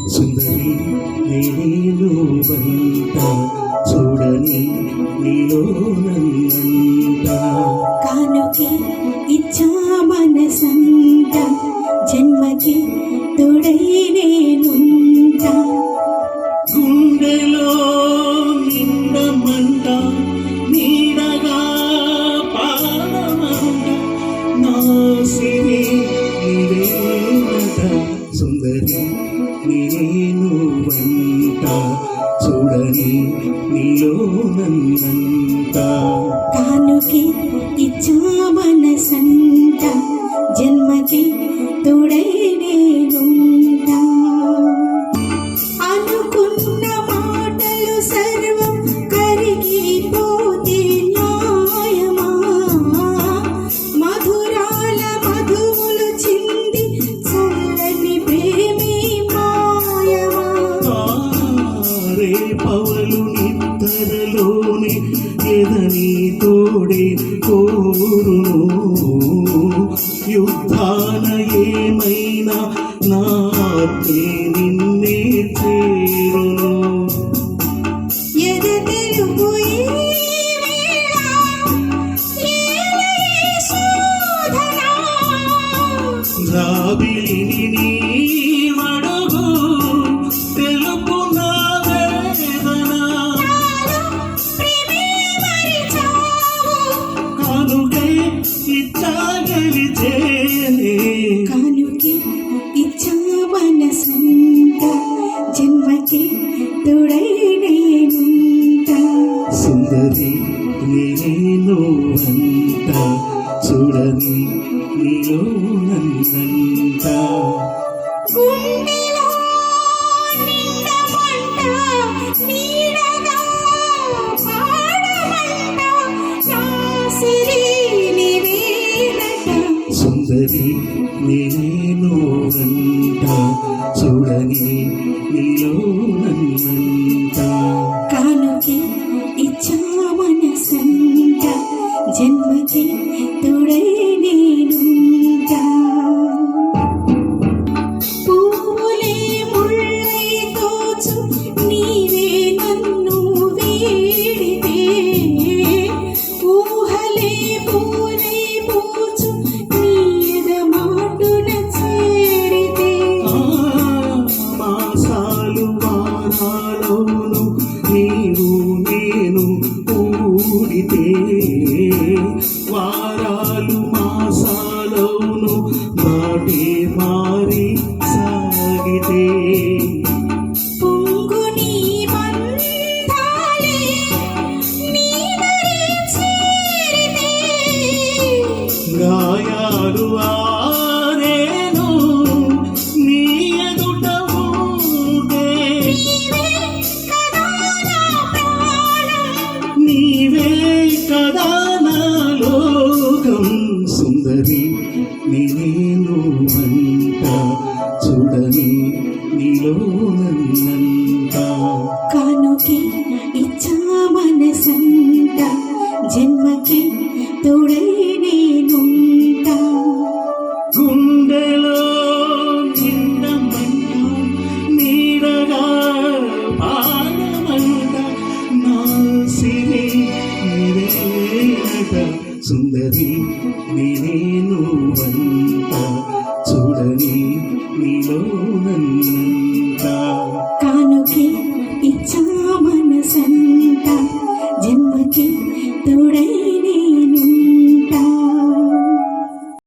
సుందరి నేను వంట చూడని నీలో నన్నంట కానుకే ఇచ్చా మనసంట జన్మకి తోడై నేనుంటా గుండెలో నిండమంట నీడగా పాడమంట నా సిరి నీవేనట సుందరి నేను వంట చూడని నీలో నన్నంట కానుకే ఇచ్చా మనసంట జన్మకి తోడై నేనుంటా అనుకున్న మాటలు సర్వం కరిగిపోతే న్యాయమా మధురాల మధువులు చింది చల్లని ప్రేమి మాయమా రే పవలు నిద్రలోని ఎదని తోడే కోరును యుద్ధాన ఏమైనా నాకే నిన్నే చేరును ఎద తెలుగు ఈ వేళ ఏలే శోధన రాబిలిని నీ మడుగు తెలుపు నా వేదన కానుకై ఇచ్చాగలిచేనే కానుకే ఇచ్చా మనసంట జన్మకి తోడై నేనుంటా సుందరి నేను వంట చూడని నీలో నన్నంట గుండెలో నిండమంట నీడగా పాడమంట నా సిరి నీవేనట సుందరి నేను వంట చూడని నీలో నన్నంట కానుకే ఇచ్చా మనసంట జన్మకి తోడై నేనుంటా పువ్వులే ముళ్ళై తోచు నీవే నన్ను వీడితే ఊహలే పూలై పూచు నీద మాటున చేరితే మాసాలు వారాలోను నీవు నేను కూడితే వారాలు మాసాలోను మాటే మారి సాగితే పొంగు నీ బంధాలే నీదరి చేరితే గాయాలు ఆరేను నీ ఎదుట ఉంటే నీవే కదా నా లోకం సుందరి నేను వంట చూడని నీలో నన్నంట కానుకే ఇచ్చా మనసంట జన్మకి తోడై నేనుంటా గుండెలో నిండమంట నీడగా పాడమంట నా సిరి నీవేనట సుందరి నేను వంట చూడని నీలో నన్ను